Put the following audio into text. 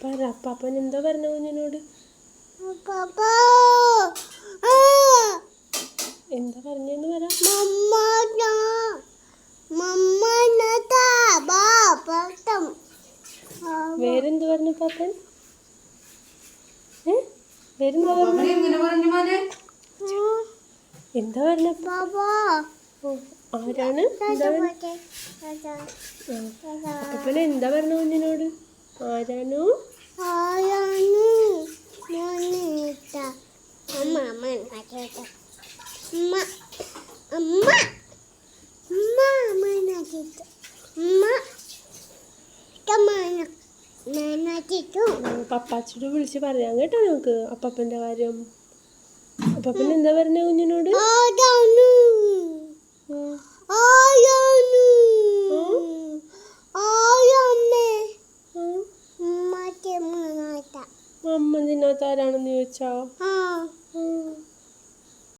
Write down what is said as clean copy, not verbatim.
പറ അപ്പാപ്പൻ എന്താ പറഞ്ഞ കുഞ്ഞിനോട്? എന്താ പറഞ്ഞെന്ന് പറ. വേറെന്ത് പറഞ്ഞു പാപ്പൻ? വേറെന്താ പറഞ്ഞു? എന്താ പറഞ്ഞ? ആരാണ്? അപ്പൻ എന്താ പറഞ്ഞു കുഞ്ഞിനോട്? ആരാണു? പപ്പാച്ചിട്ട് വിളിച്ച് പറയാം കേട്ടോ നമുക്ക് അപ്പപ്പൻ്റെ കാര്യം. അപ്പപ്പൻ എന്താ പറഞ്ഞ കുഞ്ഞിനോട്? അമ്മ ഇതിനകത്ത് ആരാണെന്ന് ചോദിച്ചാ?